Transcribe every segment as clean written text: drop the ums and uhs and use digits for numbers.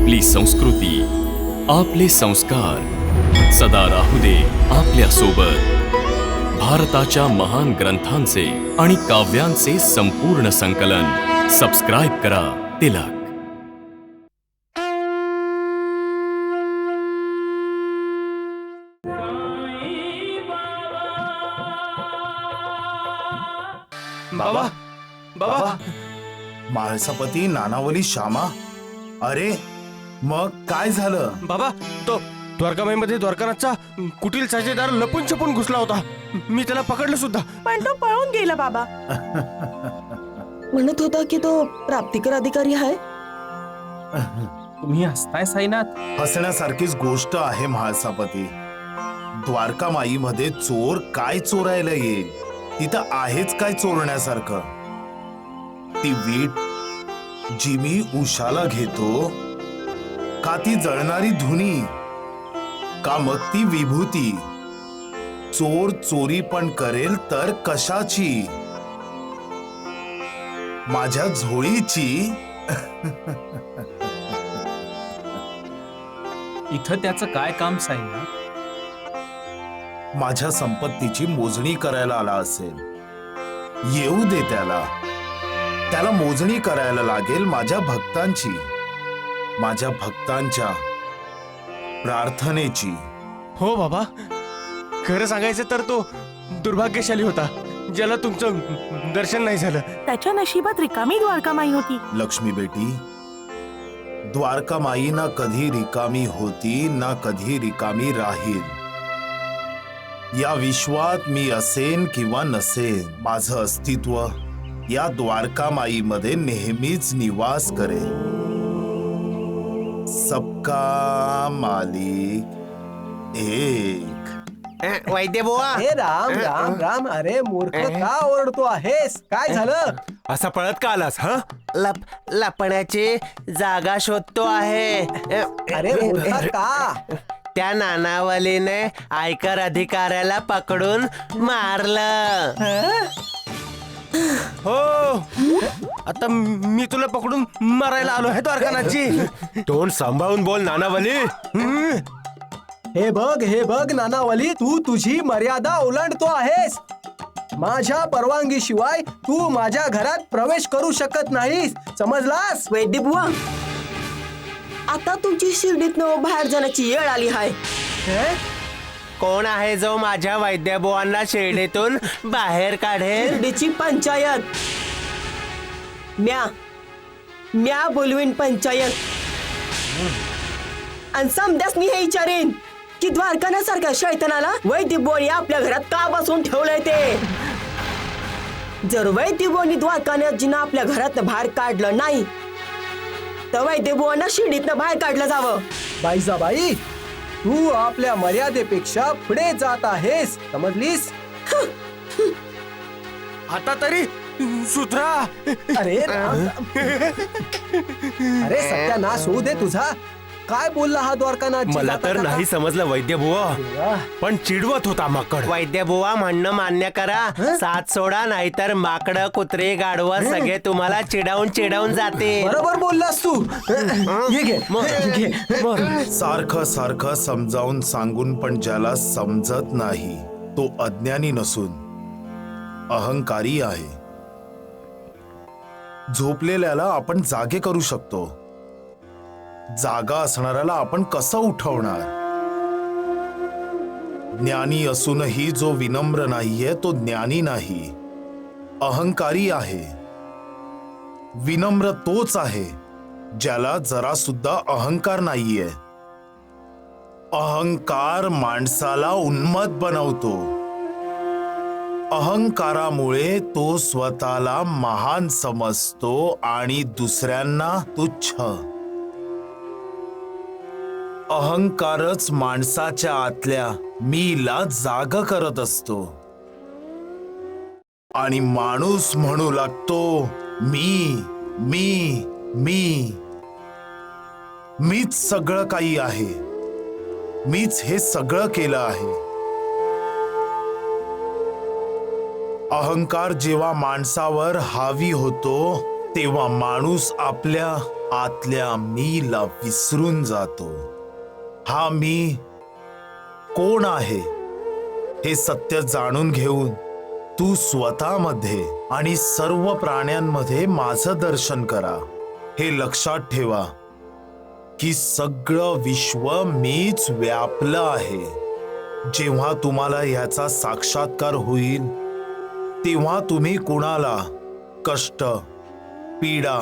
आपली संस्कृती, आपले संस्कार सदा राहू दे आपल्या सोबत. भारताच्या महान ग्रंथांचे आणि काव्यांचे संपूर्ण संकलन. सबस्क्राईब करा तिलक. बाबा बाबा म्हाळसापती, नानावली, श्यामा. अरे मग काय झालं? बाबा, तो द्वारकामाईमध्ये द्वारकानाथचा कुटील साजेदार लपून छपून घुसला होता. मी त्याला पकडलं सुद्धा. पण तो पळून गेला बाबा. म्हणत होता की तो प्राप्तिकर अधिकारी आहे. तुम्ही हसताय साईनाथ. हसण्यासारखीच गोष्ट आहे म्हाळसापती. द्वारकामाईमध्ये चोर काय चोरायला येईल? तिथं आहेच काय चोरण्यासारखं? ती वीट जी मी उशाला घेतो, का ती जळणारी धुनी, का मग ती विभूती? चोर चोरी पण करेल तर कशाची? माझ्या झोळीची. इथं त्याचं काय काम साईनाथ? माझ्या संपत्तीची मोजणी करायला आला असेल. येऊ दे त्याला. त्याला मोजणी करायला लागेल माझ्या भक्तांची, माझ्या भक्तांच्या प्रार्थनेची. हो बाबा, खरं सांगायचं तर तो दुर्भाग्यशाली होता ज्याला तुमचं दर्शन नाही झालं. त्याच्या नशिबात रिकामी द्वारकामाई होती. लक्ष्मी बेटी, द्वारकामाई ना कधी रिकामी होती ना कधी रिकामी राहील. या विश्वात मी असेन किंवा नसेन, माझं अस्तित्व या द्वारकामाईमध्ये नेहमीच निवास करेल. सबका मालिक एक. वैद्य बुवा, हे राम राम राम. अरे मूर्ख, का ओरडतो आहेस? काय झालं? असा पळत का आलास? हा, लपण्याची जागा शोधतो आहे. अरे मूर्ख, का? त्या नानावलीने आयकर अधिकाऱ्याला पकडून मारलं. हो. आता मी तुला पकडून मारायला आलो आहे द्वारकानाथजी. तोंड सांभाळून बोल नानावली. हे बघ नानावली, तू तुझी मर्यादा ओलांडतो आहेस. माझ्या परवानगी शिवाय तू माझ्या घरात प्रवेश करू शकत नाहीस, समजलास? वैद्य बुवा, आता तुमची शिर्डीतनं बाहेर जाण्याची वेळ आली आहे. कोण आहे जो माझ्या वैद्यबुवांना शिर्डीतून बाहेर काढेल? शिर्डीची पंचायत. म्या बोलवीन पंचायत. आणि समद्यासनी हे विचारेन की द्वारकानाथसारख्या शैतानाला वैद्य बुवांनी आपल्या घरात का बसवून ठेवलंय ते. जर वैद्य बुवांनी द्वारकानाथजींना आपल्या घरात बाहेर काढलं नाही तर वैद्य बुवांना शिर्डीतनं बाहेर काढलं जावं. बाईजाबाई, तू आपल्या मर्यादेपेक्षा पुढे जात आहेस, समजलीस? आता तरी सुधरा. अरे राम राम. अरे सत्यानाश होऊ दे तुझा. काय बोलला हा द्वारकानाथ? मला तर नाही समजलं वैद्य बुवा, पण चिडवत होता माकड. वैद्यबुवा म्हणणं मान्य करा. साथ सोडा, नाहीतर माकडं, कुत्रे, गाढवं सगळे तुम्हाला चिडवून जाते. बरोबर बोललास तू. ये घे. सारखं सारखं समजावून सांगून पण ज्याला समजत नाही तो अज्ञानी नसून अहंकारी आहे. झोपलेल्याला आपण जागे करू शकतो, जागा असणाऱ्याला आपण कसं उठवणार? ज्ञानी असूनही जो विनम्र नाहीये तो ज्ञानी नाही, अहंकारी आहे. विनम्र तोच आहे ज्याला जरा सुद्धा अहंकार नाहीये. अहंकार माणसाला उन्मत्त बनवतो. अहंकारामुळे तो स्वतःला महान समजतो आणि दुसऱ्यांना तुच्छ. अहंकारच माणसाच्या आतल्या मीला जाग करत असतो आणि माणूस म्हणू लागतो मी मी मी. मीच सगळं काही आहे, मीच हे सगळं केलं आहे. अहंकार जेव्हा माणसावर हावी होतो तेव्हा माणूस आपल्या आतल्या मीला विसरून जातो. हा मी कोण आहे हे सत्य जाणून घेऊन तू स्वतःमध्ये आणि सर्व प्राण्यांमध्ये माझं दर्शन करा. हे लक्षात ठेवा की सगळं विश्व मीच व्यापलं आहे. जेव्हा तुम्हाला याचा साक्षात्कार होईल तेव्हा तुम्ही कुणाला कष्ट, पीडा,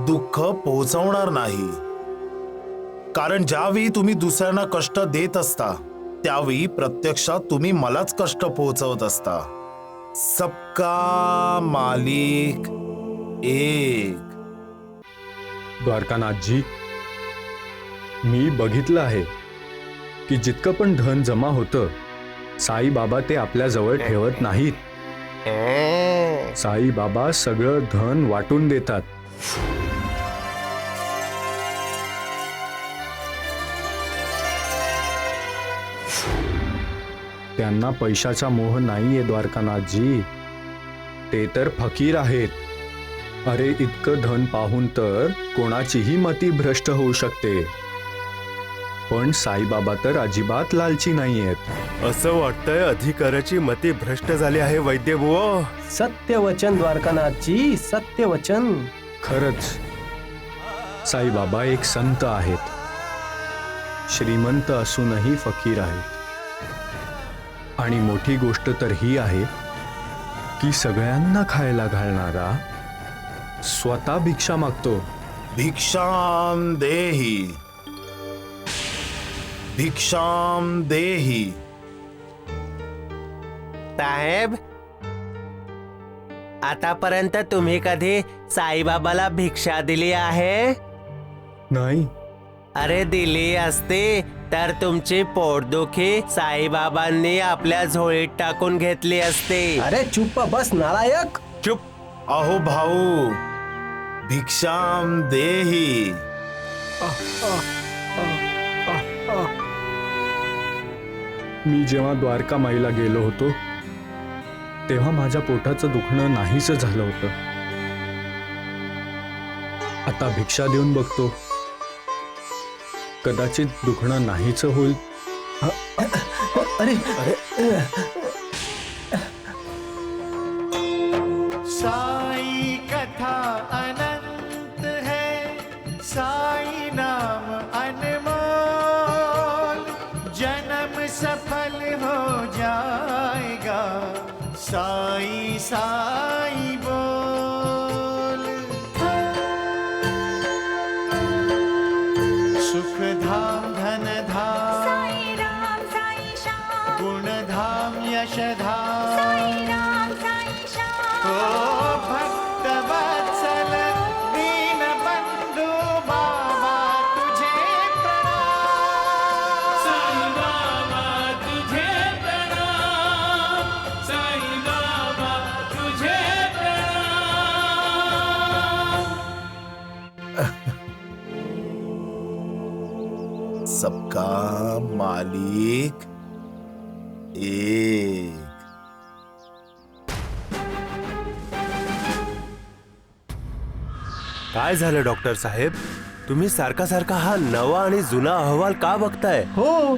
दुःख पोहोचवणार नाही. कारण ज्यावेळी तुम्ही दुसऱ्यांना कष्ट देत असता त्यावेळी प्रत्यक्षात तुम्ही मलाच कष्ट पोहोचवत असता. सबका मालिक एक. द्वारकानाथजी, मी बघितलं आहे की जितकं पण धन जमा होतं साईबाबा ते आपल्या जवळ ठेवत नाहीत. साईबाबा सगळं धन वाटून देतात. त्यांना पैशाचा मोह नाहीये द्वारकानाथजी. ते तर फकीर आहेत. अरे इतकं धन पाहून तर कोणाचीही मती भ्रष्ट होऊ शकते, पण साईबाबा तर अजिबात लालची नाहीयेत. असं वाटतंय अधिकाराची मती भ्रष्ट झाली आहे वैद्यबुवा. सत्यवचन द्वारकानाथजी, सत्यवचन. खरंच साईबाबा एक संत आहेत. श्रीमंत असूनही फकीर आहेत. आणि मोठी गोष्ट तर ही आहे की सगळ्यांना खायला घालणारा स्वतः भिक्षा मागतो. भिक्षाम देही, भिक्षाम देही. साहेब, आतापर्यंत तुम्ही कधी साईबाबाला भिक्षा दिली आहे? नाही. अरे दिली असती तर तुमची पोटदुखी साईबाबांनी आपल्या झोळीत टाकून घेतली असती. अरे चुप्प बस नालायक. चुप. अहो भाऊ, भिक्षाम देही. मी जेव्हा द्वारका माईला गेलो होतो तेव्हा माझ्या पोटाचं दुखणं नाहीसं झालं होतं. आता भिक्षा देऊन बघतो, कदाचित दुखणं नाहीच होईल. अरे साई कथा अनंत है, साई नाम अनमोल, जन्म सफल हो जाएगा, साई साई बोल. सुख धाम धन धाम, साई राम साई श्याम, गुण धाम यश धाम, साई राम साई श्याम. ओ भक्त वत्सल दीन बंधु बाबा तुझे प्रणाम, साई बाबा तुझे प्रणाम, साई बाबा तुझे प्रणाम. सबका मालिक एक. काय झालं डॉक्टर साहेब? तुम्ही सारखा सारखा हा नवा आणि जुना अहवाल का बघताय? हो,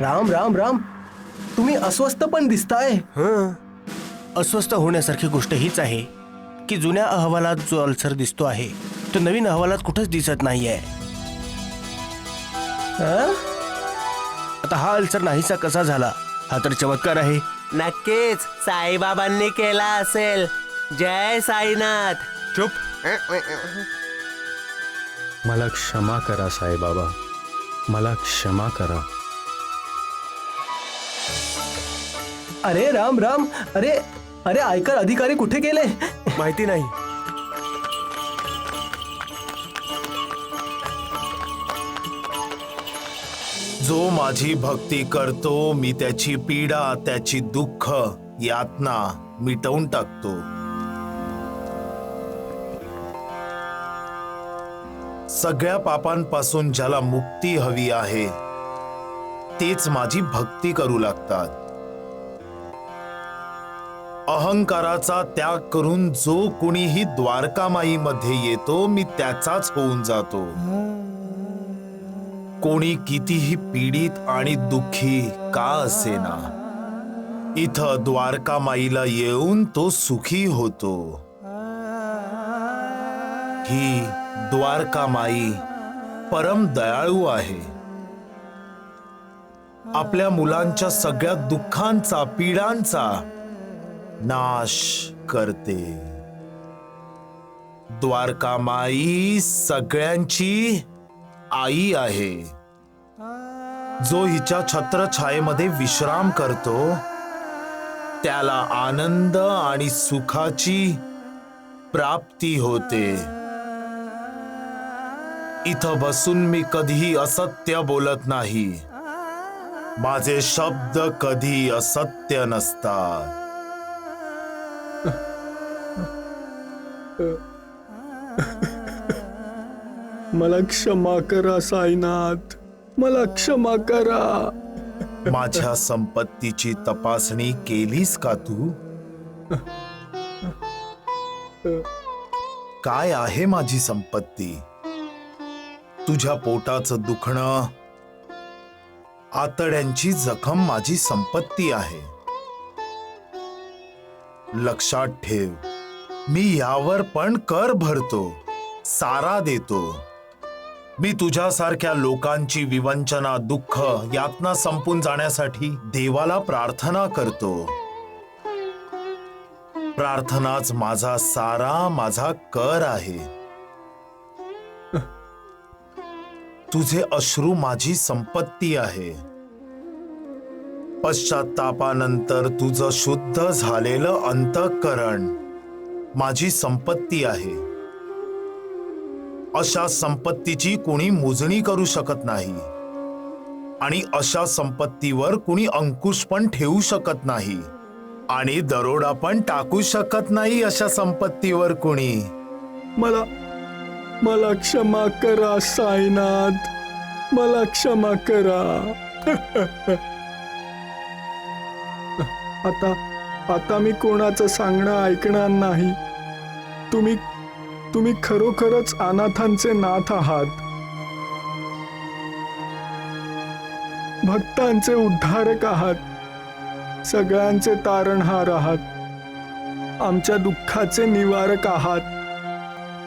राम राम राम. तुम्ही अस्वस्थ पण दिसताय. अस्वस्थ होण्यासारखी गोष्ट हीच आहे की जुन्या अहवालात जो अल्सर दिसतो आहे तो नवीन अहवालात कुठंच दिसत नाहीये. आता हा अल्सर नाहीसा कसा झाला हा तर चमत्कार आहे. नक्कीच साईबाबांनी केला असेल. जय साईनाथ. चुप. मला क्षमा करा साईबाबा, मला क्षमा करा. अरे राम राम. अरे अरे आयकर अधिकारी कुठे गेले? माहिती नाही. जो माझी भक्ती करतो मी त्याची पीडा, त्याची दुःख, यातना मिटवून टाकतो. सगळ्या पापांपासून ज्याला मुक्ती हवी आहे तेच माझी भक्ती करू लागतात. अहंकाराचा त्याग करून जो कुणीही द्वारकामाईमध्ये येतो मी त्याचाच होऊन जातो. कोणी कितीही पीडित आणि दुःखी का असेना, इथं द्वारकामाईला येऊन तो सुखी होतो. ही द्वारकामाई परम दयाळू आहे. आपल्या मुलांच्या सगळ्या दुःखांचा पीडांचा नाश करते. द्वारकामाई सगळ्यांची आई आहे. जो हिच्या छत्रछायेमध्ये विश्राम करतो त्याला आनंद आणि सुखाची प्राप्ती होते. इथं बसून मी कधीही असत्य बोलत नाही. माझे शब्द कधी असत्य नसतात. मला क्षमा करा साईनाथ, मला क्षमा करा. माझ्या संपत्तीची तपासणी केलीस का तू? काय आहे माझी संपत्ती? तुझ्या पोटाचं दुखणं, आतड्यांची जखम माझी संपत्ती आहे. लक्षात ठेव, मी यावर पण कर भरतो, सारा देतो. मी तुझ्यासारख्या लोकांची विवंचना, दुःख, यातना संपून जाण्यासाठी देवाला प्रार्थना करतो. प्रार्थनाच माझा सारा, माझा कर आहे. तुझे अश्रू माझी संपत्ती आहे. पश्चात्तापानंतर तुझं शुद्ध झालेलं अंतःकरण माझी संपत्ती आहे. अशा संपत्तीची कुणी मोजणी करू शकत नाही आणि अशा संपत्तीवर कुणी अंकुश पण ठेवू शकत नाही आणि दरोडा पण टाकू शकत नाही. अशा संपत्तीवर कुणी. मला क्षमा करा साईनाथ, मला क्षमा करा. आता मी कोणाचं सांगणं ऐकणार नाही. तुम्ही खरोखरच अनाथांचे नाथ आहात, भक्तांचे उद्धारक आहात, सगळ्यांचे तारणहार आहात, आमच्या दुःखाचे निवारक आहात,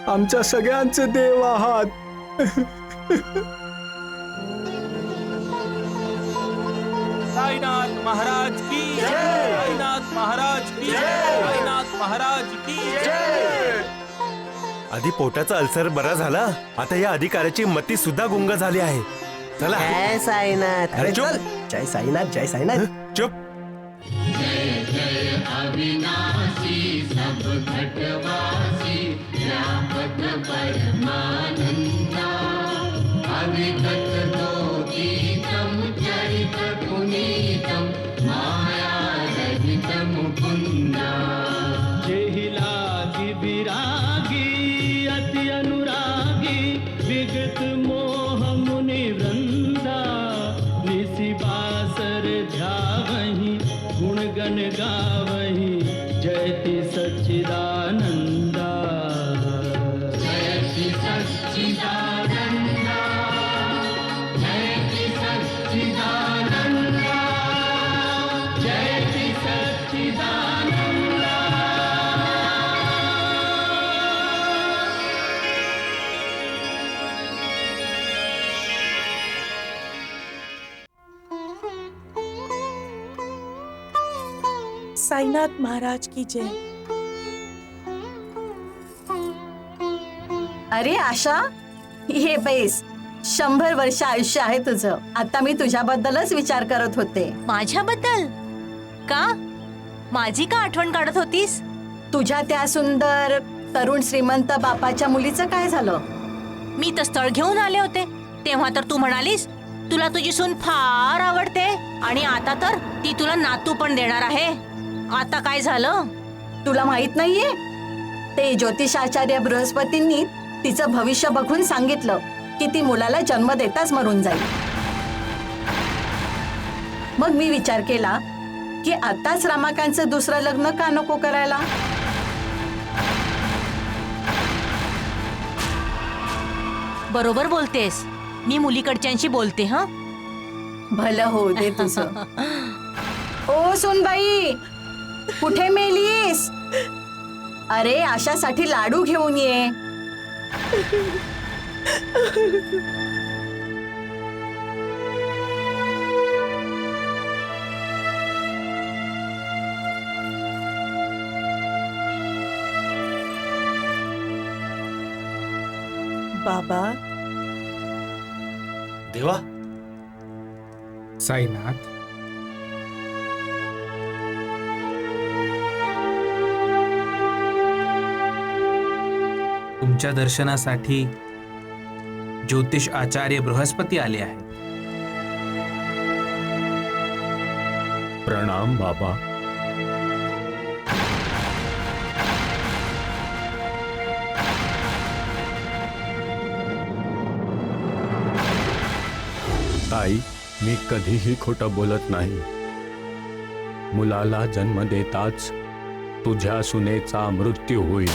आमच्या सगळ्यांचे देव आहात. साईनाथ महाराज की जय, साईनाथ महाराज की जय, साईनाथ महाराज की जय. आधी पोटाचा अल्सर बरा झाला, आता या अधिकाऱ्याची मती सुद्धा गुंग झाली आहे. चला. जय साईनाथ. अरे चुप. जय साईनाथ, जय साईनाथ. चुप. विरागी अति अनुरागी विगत मोह मुनि वृंदा निसी बासर ध्यावहि गुणगण गावहि जयति सच्चिदानंदा. जयति सच्चिदानंदा, जयति सच्चिदानंदा, जयति सच्चिदानंदा. साईनाथ महाराज की जय. अरे आशा, हे बेस 100 वर्ष आयुष्य आहे तुझं. आता मी तुझ्याबद्दलच विचार करत होते. माझ्याबद्दल का? माझी का आठवण काढत होतीस? तुझ्या त्या सुंदर तरुण श्रीमंत बापाच्या मुलीचं काय झालं? मी तर स्थळ घेऊन आले होते तेव्हा तर तू म्हणालीस तुला तुझी सून फार आवडते आणि आता तर ती तुला नातू पण देणार आहे. आता काय झालं? तुला माहित नाहीये? ते ज्योतिषाचार्य बृहस्पतींनी तिचं भविष्य बघून सांगितलं की ती मुलाला जन्म देताच मरून जाईल. मग मी विचार केला की आताच रमाकांतचं दुसरं लग्न का नको करायला? बरोबर बोलतेस. मी मुलीकडच्यांशी बोलते. हा, भलं होऊ दे तुझं. ओ सुनबाई, कुठे मेलीस? अरे आशासाठी लाडू घेऊन ये. बाबा, देवा, साईनाथ, तुमच्या दर्शनासाठी ज्योतिष आचार्य बृहस्पती आले आहेत. प्रणाम बाबा. ताई, मी कधीही खोटं बोलत नाही. मुलाला जन्म देताच तुझ्या सुनेचा मृत्यू होईल.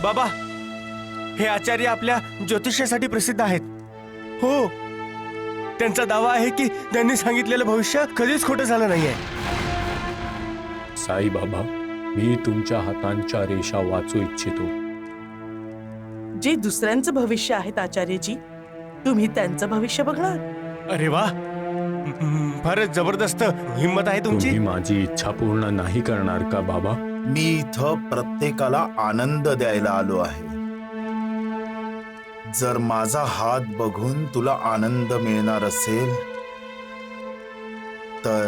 बाबा, हे आचार्य आपल्या ज्योतिषासाठी प्रसिद्ध आहेत. हो, त्यांचा दावा आहे की त्यांनी सांगितलेलं भविष्य कधीच खोटं झालं नाहीये. साई बाबा, मी तुमच्या हातांच्या रेषा वाचू इच्छितो. जे दुसऱ्यांचं भविष्य आहेत आचार्यजी, तुम्ही त्यांचं भविष्य बघणार. अरे वा, फारच जबरदस्त हिंमत आहे तुमची. तुम्ही माझी इच्छा पूर्ण नाही करणार का बाबा? मी इथं प्रत्येकाला आनंद द्यायला आलो आहे. जर माझा हात बघून तुला आनंद मिळणार असेल तर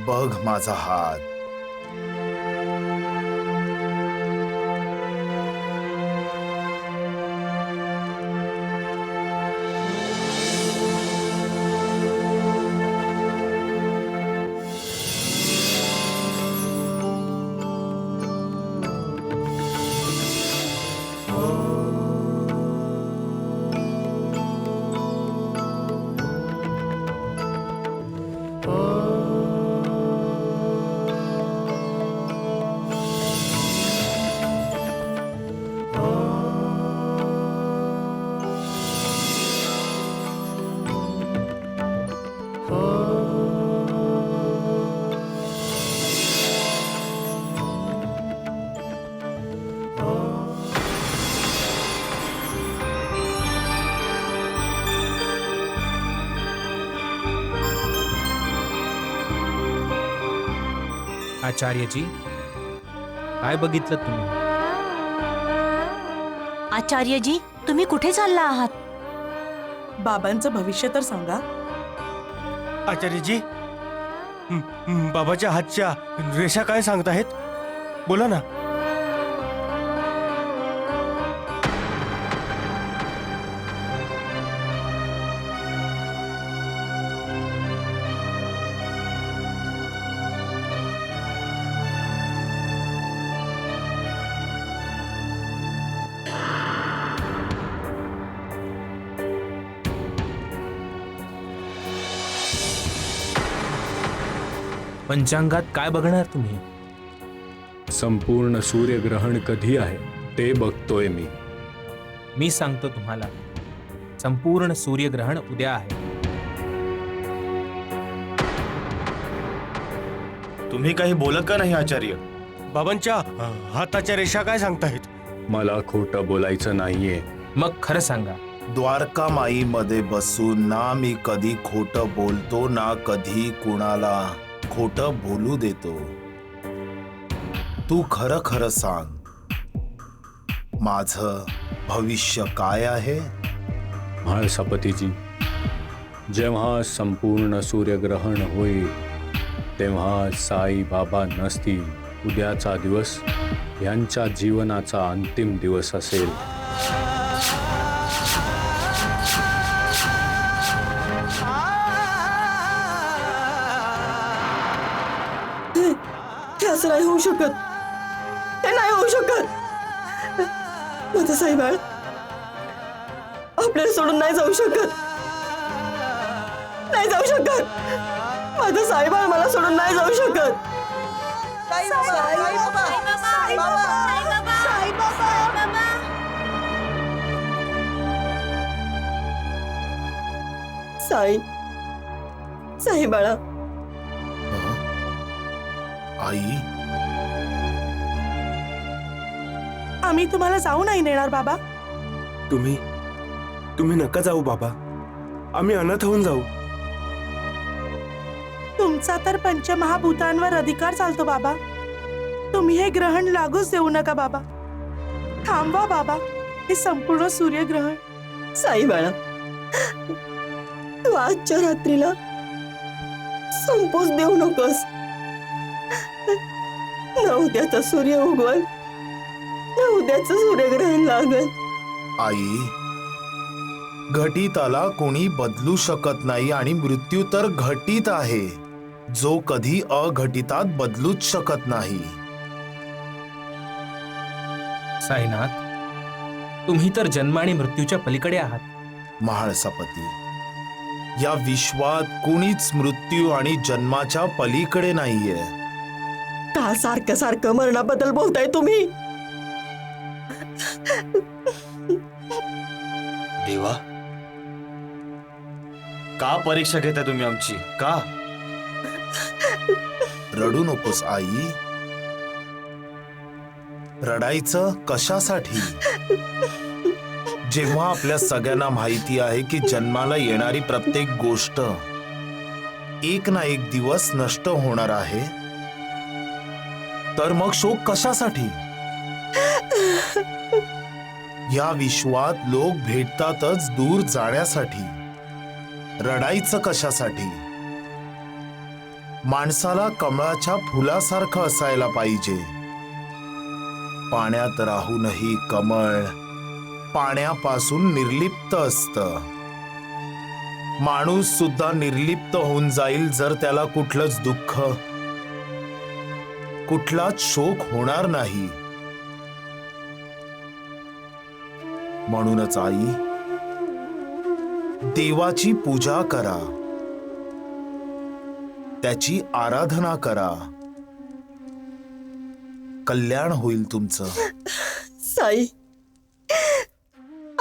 बघ माझा हात. आचार्यजी, काय बघितलं तुम्ही? आचार्यजी, तुम्ही कुठे चालला आहात? बाबांचं भविष्य तर सांगा. आचार्यजी, बाबाच्या हातच्या रेषा काय सांगताहेत? बोला ना. पंचांगात काय बघणार तुम्ही? संपूर्ण सूर्यग्रहण कधी आहे ते बघतोय मी. मी सांगतो तुम्हाला, संपूर्ण सूर्यग्रहण उद्या आहे. तुम्ही काही बोलत का नाही आचार्य? बाबांच्या हाताच्या रेषा काय सांगताहेत? मला खोटं बोलायचं नाहीये. मग खरं सांगा. द्वारका माईमध्ये बसून ना मी कधी खोटं बोलतो ना कधी कुणाला खोटं बोलू देतो. तू खरं खरं सांग, माझं भविष्य काय आहे? म्हाळसापतीजी, जेव्हा संपूर्ण सूर्यग्रहण होईल तेव्हा साई बाबा नसतील. उद्याचा दिवस यांच्या जीवनाचा अंतिम दिवस असेल. ते असं नाही होऊ शकत. ते नाही होऊ शकत. माझं साईबाळ आपल्याला सोडून नाही जाऊ शकत, नाही जाऊ शकत. माझं साईबाळ मला सोडून नाही जाऊ शकत. साई, साई बाळा. आई, आम्ही तुम्हाला जाऊ नाही नेणार बाबा. तुम्ही नका जाऊ बाबा. आम्ही अनाथ होऊन जाऊ. तुमचा तर पंचमहाभूतांवर अधिकार चालतो बाबा. तुम्ही हे ग्रहण लागूच देऊ नका बाबा. थांबवा बाबा हे संपूर्ण सूर्यग्रहण. साई बाळा, तू आजच्या रात्रीला संपूच देऊ नकोस. न उद्याचा सूर्य उगवल, न उद्याचं सूर्यग्रहण लागल. आई, घटिताला कोणी बदलू शकत नाही आणि मृत्यू तर घटित आहे, जो कधी अघटितात बदलूच शकत नाही. साईनाथ, तुम्ही तर जन्म आणि मृत्यूच्या पलीकडे आहात. महाळसापती, या विश्वात कुणीच मृत्यू आणि जन्माच्या पलीकडे नाहीये. का सारखं सारखं मरणाबद्दल बोलताय तुम्ही? देवा, का परीक्षा घेताय तुम्ही आमची? का? रडू नकोस आई. रडायचं कशासाठी? जेव्हा आपल्या सगळ्यांना माहिती आहे की जन्माला येणारी प्रत्येक गोष्ट एक ना एक दिवस नष्ट होणार आहे, तर मग शोक कशासाठी? या विश्वात लोक भेटतातच दूर जाण्यासाठी. रडायचं कशासाठी? माणसाला कमळाच्या फुलासारखं असायला पाहिजे. पाण्यात राहूनही कमळ पाण्यापासून निर्लिप्त असतं. माणूस सुद्धा निर्लिप्त होऊन जाईल जर त्याला कुठलंच दुःख, कुठलाच शोक होणार नाही. म्हणूनच आई, देवाची पूजा करा, त्याची आराधना करा. कल्याण होईल तुमचं. साई,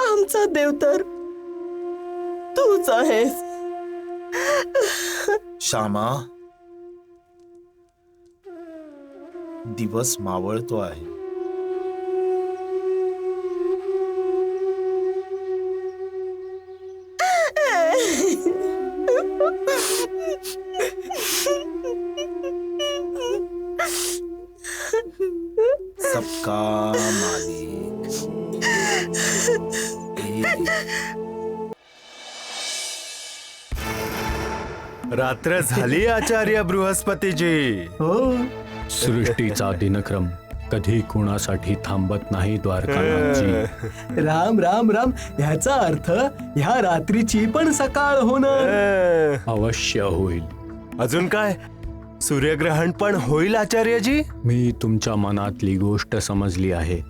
आमचा देव तर तूच आहेस. श्यामा, दिवस मावळतो आहे. सबका मालिक. रात्र झाली आचार्य बृहस्पतीजी. हो, सृष्टीचा दिनक्रम कधी कुणासाठी थांबत नाही द्वारकानाथजी. राम राम राम. ह्याचा अर्थ ह्या रात्रीची पण सकाळ होणार. अवश्य होईल. अजून काय? सूर्यग्रहण पण होईल आचार्यजी. मी तुमच्या मनातली गोष्ट समजली आहे.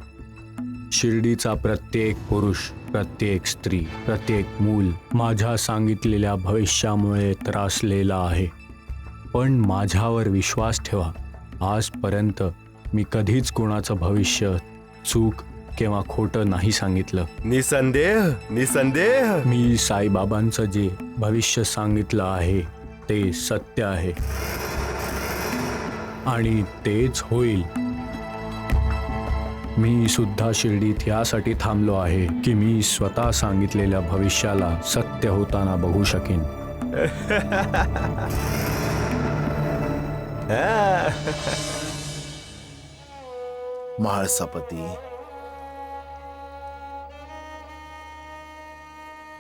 शिर्डीचा प्रत्येक पुरुष, प्रत्येक स्त्री, प्रत्येक मूल माझ्या सांगितलेल्या भविष्यामुळे त्रासलेला आहे. पण माझ्यावर विश्वास ठेवा, आजपर्यंत मी कधीच कोणाचं भविष्य चूक किंवा खोटं नाही सांगितलं. निसंदेह, निसंदेह. मी साईबाबांचं जे भविष्य सांगितलं आहे ते सत्य आहे आणि तेच होईल. मी सुद्धा शिर्डीत यासाठी थांबलो आहे की मी स्वतः सांगितलेल्या भविष्याला सत्य होताना बघू शकेन. महाळसापती,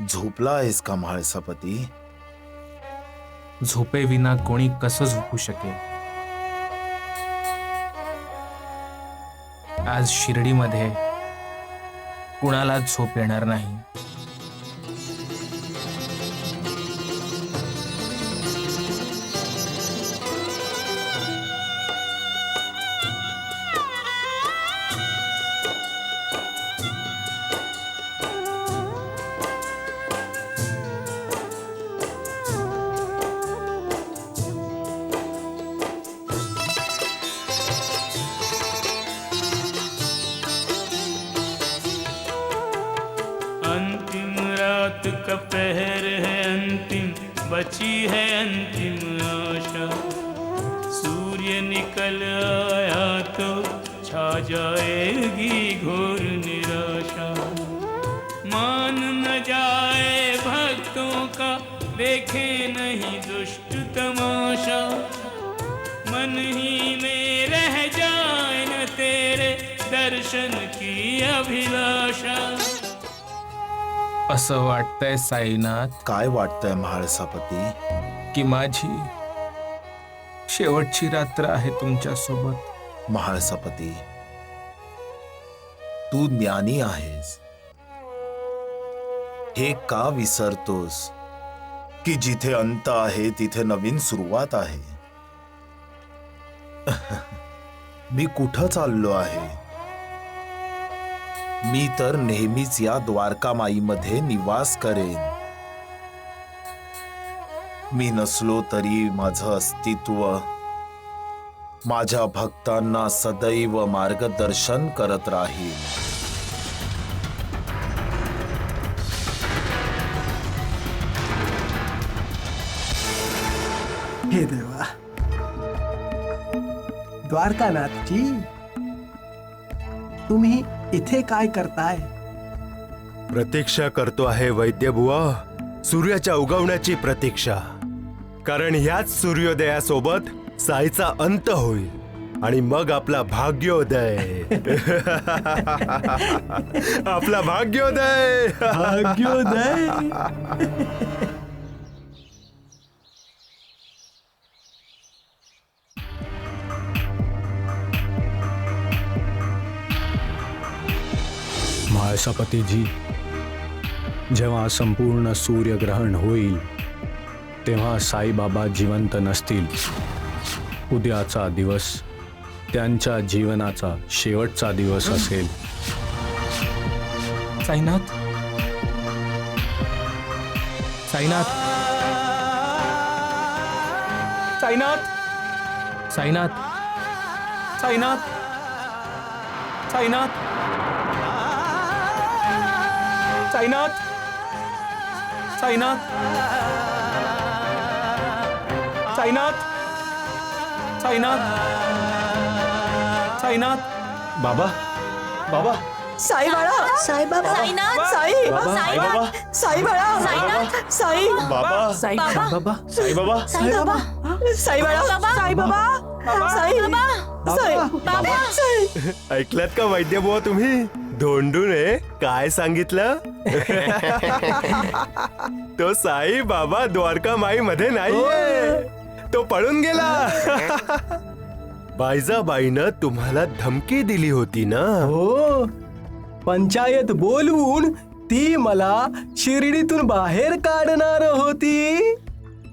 झोपला आहेस का महाळसापती? झोपेविना कोणी कसं झोपू शकेल? आज शिर्डीमध्ये कुणाला झोप येणार नाही. का प्रहर है अंतिम, बची है अंतिम आशा। सूर्य निकल आया तो छा जाएगी घोर निराशा। मान न जाए भक्तों का, देखे नहीं दुष्ट तमाशा। मन ही में रह जाए न तेरे दर्शन की अभिलाषा। असं वाटतंय साईनाथ काय वाटतंय म्हाळसापती? की माझी शेवटची रात्र आहे तुमच्या सोबत. म्हाळसापती, तू ज्ञानी आहेस, हे का विसरतोस की जिथे अंत आहे तिथे नवीन सुरुवात आहे? मी कुठं चाललो आहे? मी तर नेहमीच या द्वारकामाईमध्ये निवास करेन. मी नसलो तरी माझं अस्तित्व माझ्या भक्तांना सदैव मार्गदर्शन करत राहील. हे देवा, द्वारकानाथजी, तुम्ही इथे काय करताय? प्रतीक्षा करतो आहे वैद्यबुवा, सूर्याच्या उगवण्याची प्रतीक्षा. कारण ह्याच सूर्योदयासोबत साईचा अंत होईल आणि मग आपला भाग्योदय. आपला भाग्योदय. भाग्योदय. म्हाळसापतीजी, जेव्हा संपूर्ण सूर्यग्रहण होईल तेव्हा साईबाबा जिवंत नसतील. उद्याचा दिवस त्यांच्या जीवनाचा शेवटचा दिवस असेल. साईनाथ, साईनाथ, साईनाथ, साईनाथ, साईनाथ, साईनाथ, साईनाथ, साईनाथ, साईनाथ, साईनाथ, साईनाथ. बाबा, बाबा, साई बाळा, साई बाबा, साईनाथ, साई, साई बाबा, साई बाळा, साईनाथ, साई बाबा, साई बाबा, साई बाबा, साई बाबा, साई बाळा, साई बाबा, साई साई बाबा, साई. ऐकलात का वैद्यबुवा तुम्ही? धोंडूने काय सांगितलं? तो साई बाबा द्वारका माई मध्ये नाहीये, तो पळून गेला. बाईजाबाईनं तुम्हाला धमकी दिली होती ना? हो, पंचायत बोलवून ती मला शिर्डीतून बाहेर काढणार होती.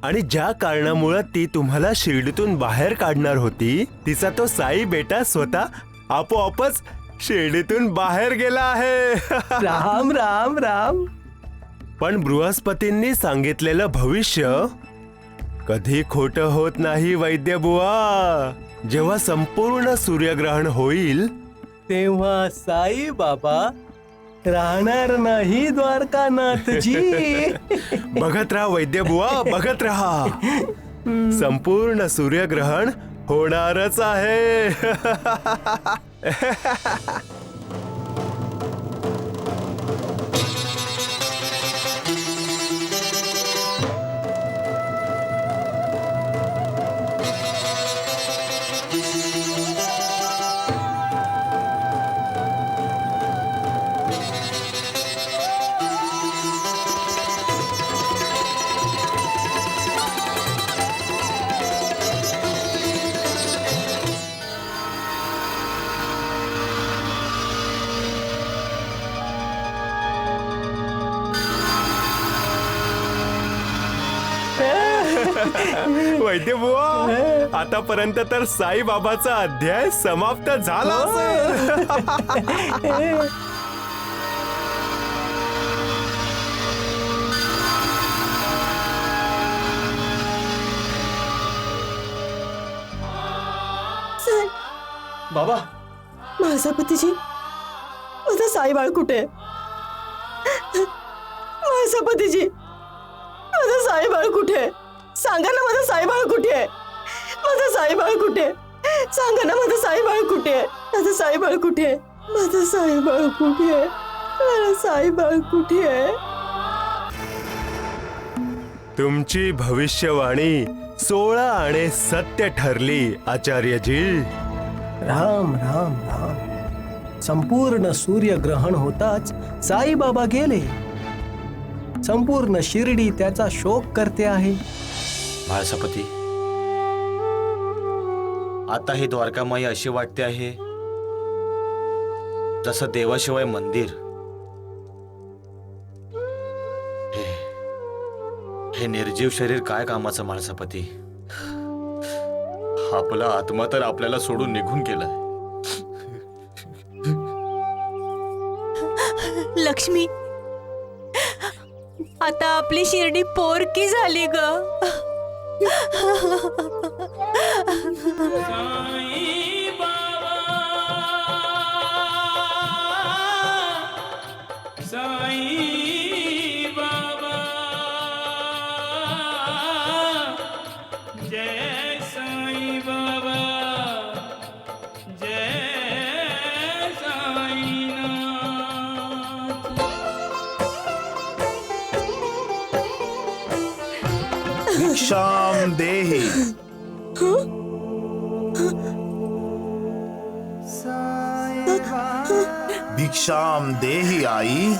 आणि ज्या कारणामुळे ती तुम्हाला शिर्डीतून बाहेर काढणार होती, तिचा तो साई बेटा स्वतः आपोआपच शिर्डीतून बाहेर गेला आहे. राम राम राम. पण बृहस्पतींनी सांगितलेलं भविष्य कधी खोटं होत नाही वैद्यबुवा. जेव्हा संपूर्ण सूर्यग्रहण होईल तेव्हा साई बाबा राहणार नाही द्वारकानाथजी. बघत राहा वैद्यबुवा, बघत राहा. संपूर्ण सूर्यग्रहण होणारच आहे. वैद्यबुवा, आतापर्यंत तर साई बाबाचा अध्याय समाप्त झाला असेल. बाबा, माझा पतीजी, माझा साई बाळ कुठे? माळसापतीजी, माझं साईबाळ कुठे? सांगा ना, माझं साईबाळ कुठे? माझं साईबाळ कुठे? सांगा ना, माझं साईबाळ कुठे? माझं साईबाळ कुठे? माझं साईबाळ कुठे? माझं साईबाळ कुठे? तुमची भविष्यवाणी 16 आणि सत्य ठरली आचार्यजी. राम राम राम. संपूर्ण सूर्यग्रहण होताच साईबाबा गेले. संपूर्ण शिर्डी त्याचा शोक करते आहे. म्हाळसापती, आता ही द्वारकामाई अशी वाटते आहे जसं देवाशिवाय मंदिर. हे निर्जीव शरीर काय कामाचं म्हाळसापती? आपला आत्मा तर आपल्याला सोडून निघून गेलाय. लक्ष्मी, आता आपली शिर्डी पोरकी झाली ग. साई बाबा, साई बाबा, जय साई बाबा, जय साईनाथ. भिक्षाम देहि. भिक्षाम देहि आई.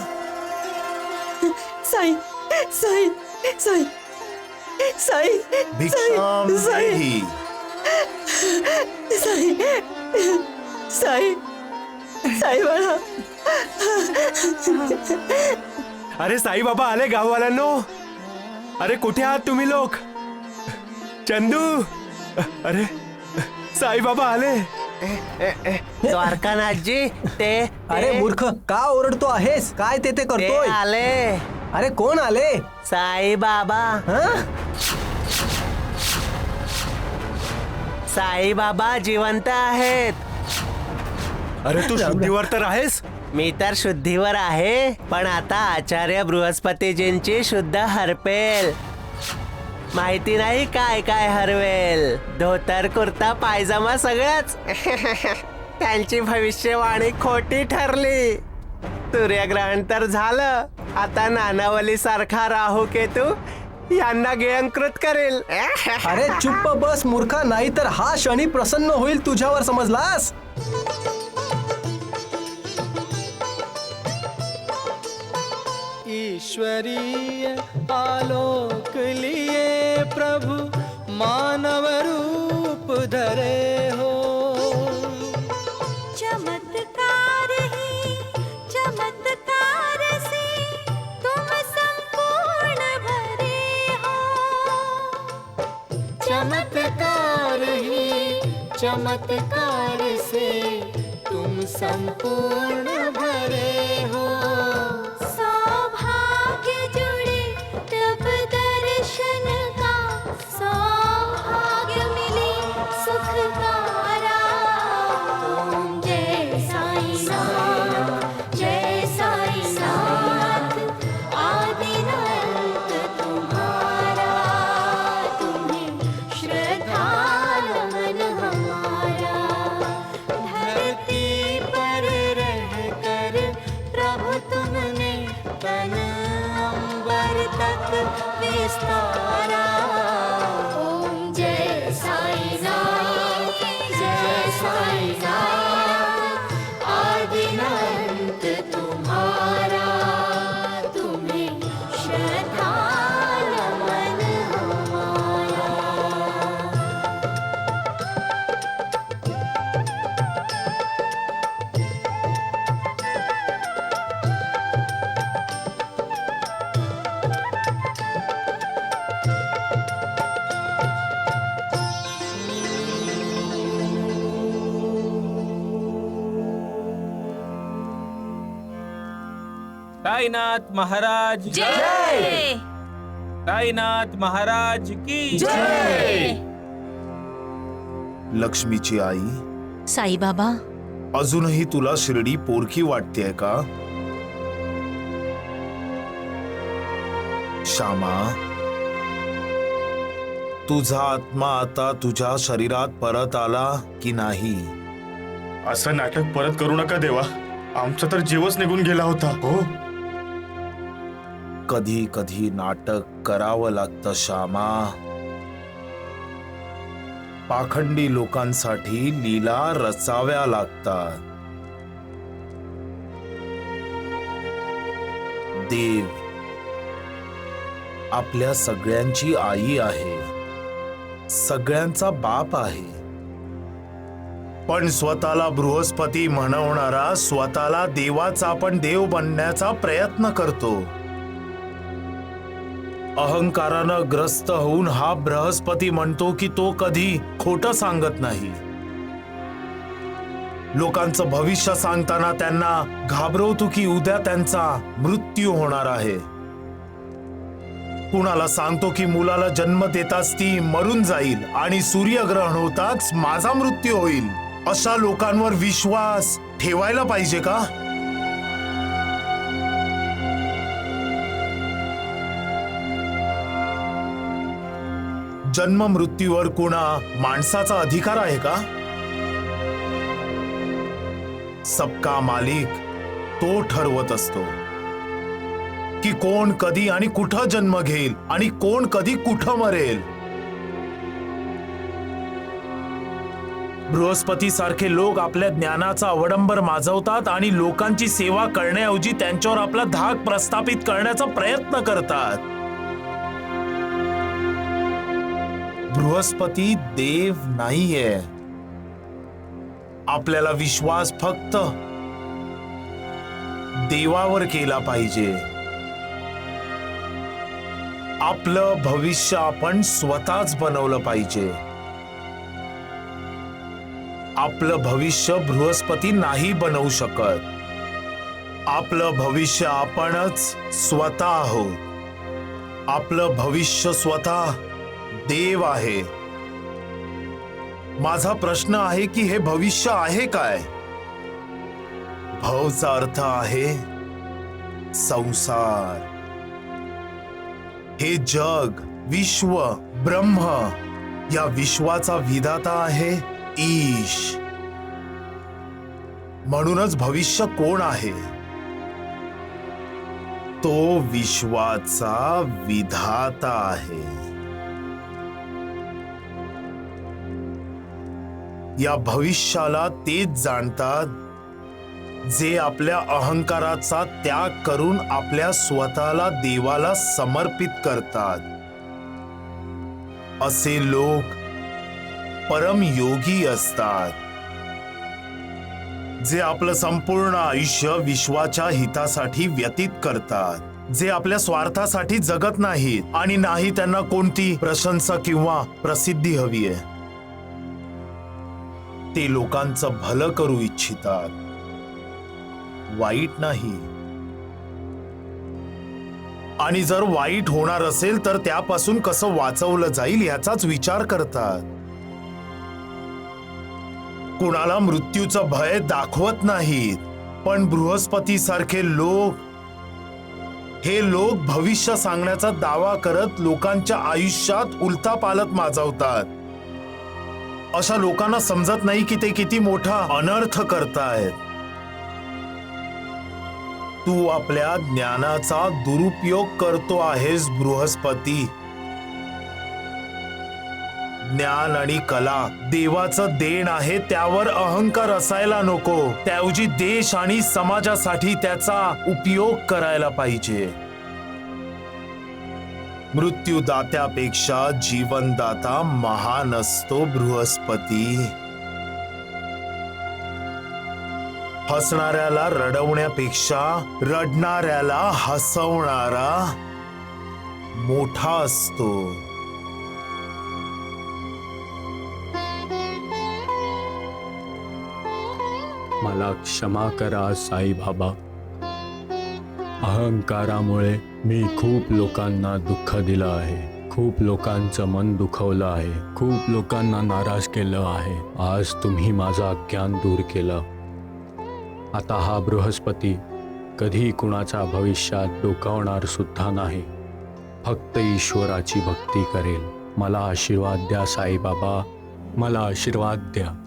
साई साई साई साई भिक्षाम साई देहि. साई साई साई बाळा. अरे साईबाबा आले गाववाल्यांनो. अरे कुठे आहात तुम्ही लोक? चंदू, अरे साईबाबा आले. द्वारकानाथजी, ते अरे मूर्ख, का ओरडतो आहेस? काय ते करतोय? आले. अरे कोण आले? साईबाबा. साईबाबा जिवंत आहेत. अरे तू शुद्धीवर तर आहेस? मी तर शुद्धीवर आहे, पण आता आचार्य बृहस्पतीजींची शुद्ध हरपेल. माहिती नाही काय काय हरवेल. धोतर, कुर्ता, पायजमा सगळंच. त्यांची भविष्यवाणी खोटी ठरली. सूर्यग्रहण तर झालं, आता नानावली सारखा राहू केतू यांना गिळंकृत करेल. अरे चुप्प बस मूर्खा, नाही तर हा शनी प्रसन्न होईल तुझ्यावर, समजलास? ईश्वरीय आलोक लिए प्रभु मानव रूप धरे हो. चमत्कार ही चमत्कार से तुम संपूर्ण भरे हो. चमत्कार ही चमत्कार से तुम संपूर्ण भरे हो. सौभाग्य जुड़े तब दर्शन का, सौभाग्य मिले सुख का. ओम जय साईनाथ, जय साईनाथ. आदिनाथ तुम्हारा, तुम्हें श्रद्धा नमन हमारा. धरती पर रहकर प्रभु तुमने तन अंबर तक विस्तारा. ओम जय साईनाथ, जय साईनाथ. आदिनाथ तुम्हारा, तुम्हें श्रद्धा नमन हमारा. साईनाथ महाराज जय. साईनाथ महाराज की जय. लक्ष्मीची आई, साईबाबा, अजूनही तुला शिर्डी पोरकी वाटतेय का? श्यामा, तुझा आत्मा आता तुझ्या शरीरात परत आला की नाही? असं नाटक परत करू नका देवा. आमचा तर जीवच निघून गेला होता. हो, कधी कधी नाटक करावं लागतं श्यामा. पाखंडी लोकांसाठी लीला रचाव्या लागतात. देव आपल्या सगळ्यांची आई आहे, सगळ्यांचा बाप आहे. पण स्वतःला बृहस्पती म्हणवणारा स्वतःला देवाचा पण देव बनण्याचा प्रयत्न करतो. अहंकारानं ग्रस्त होऊन हा बृहस्पती म्हणतो की तो कधी खोटं सांगत नाही. लोकांचं भविष्य सांगताना त्यांना घाबरवतो की उद्या त्यांचा मृत्यू होणार आहे. कुणाला सांगतो की मुलाला जन्म देताच ती मरून जाईल आणि सूर्यग्रहण होताच माझा मृत्यू होईल. अशा लोकांवर विश्वास ठेवायला पाहिजे का? जन्म मृत्यूवर कुणा माणसाचा अधिकार आहे का? सबका मालिक तो ठरवत असतो की कोण कधी आणि कुठं जन्म घेईल आणि कोण कधी कुठं मरेल. बृहस्पती सारखे लोक आपल्या ज्ञानाचा अवडंबर माजवतात आणि लोकांची सेवा करण्याऐवजी त्यांच्यावर आपला धाक प्रस्थापित करण्याचा प्रयत्न करतात. बृहस्पती देव नाहीये. आपल्याला विश्वास फक्त देवावर केला पाहिजे. आपलं भविष्य आपण स्वतःच बनवलं पाहिजे. आपलं भविष्य बृहस्पती नाही बनवू शकत. आपलं भविष्य आपणच स्वतः आहोत. आपलं भविष्य स्वतः देव आहे. माझा प्रश्न आहे की हे भविष्य आहे काय? भवचा अर्थ आहे संसार. हे जग, विश्व, ब्रह्म या विश्वाचा विधाता आहे ईश. म्हणूनच भविष्य कोण आहे? तो विश्वाचा विधाता आहे. या भविष्याला तेच जाणतात जे आपल्या अहंकाराचा त्याग करून आपल्या स्वतःला देवाला समर्पित करतात. असे लोक परमयोगी असतात, जे आपलं संपूर्ण आयुष्य विश्वाच्या हितासाठी व्यतीत करतात, जे आपल्या स्वार्थासाठी जगत नाहीत आणि नाही त्यांना कोणती प्रशंसा किंवा प्रसिद्धी हवी आहे. ते लोकांचं भलं करू इच्छितात, वाईट नाही. आणि जर वाईट होणार असेल तर त्यापासून कसं वाचवलं जाईल याचाच विचार करतात. कुणाला मृत्यूचं भय दाखवत नाहीत. पण बृहस्पती सारखे लोक, हे लोक भविष्य सांगण्याचा दावा करत लोकांच्या आयुष्यात उलथापालथ माजवतात. अशा लोकांना समजत नाही की ते किती मोठा अनर्थ करतायत. तू आपल्या ज्ञानाचा दुरुपयोग करतो आहेस बृहस्पती. ज्ञान आणि कला देवाचं देण आहे, त्यावर अहंकार असायला नको. त्याऐवजी देश आणि समाजासाठी त्याचा उपयोग करायला पाहिजे. मृत्यूदात्यापेक्षा जीवनदाता महान असतो बृहस्पती. हसणाऱ्याला रडवण्यापेक्षा रडणाऱ्याला हसवणारा मोठा असतो. मला क्षमा करा साई बाबा. अहंकारामुळे मी खूप लोकांना दुःख दिलं आहे, खूप लोकांचं मन दुखवलं आहे, खूप लोकांना नाराज केलं आहे. आज तुम्ही माझं अज्ञान दूर केलं. आता हा बृहस्पती कधी कुणाच्या भविष्यात डोकावणार सुद्धा नाही. फक्त ईश्वराची भक्ती करेल. मला आशीर्वाद द्या साईबाबा, मला आशीर्वाद द्या.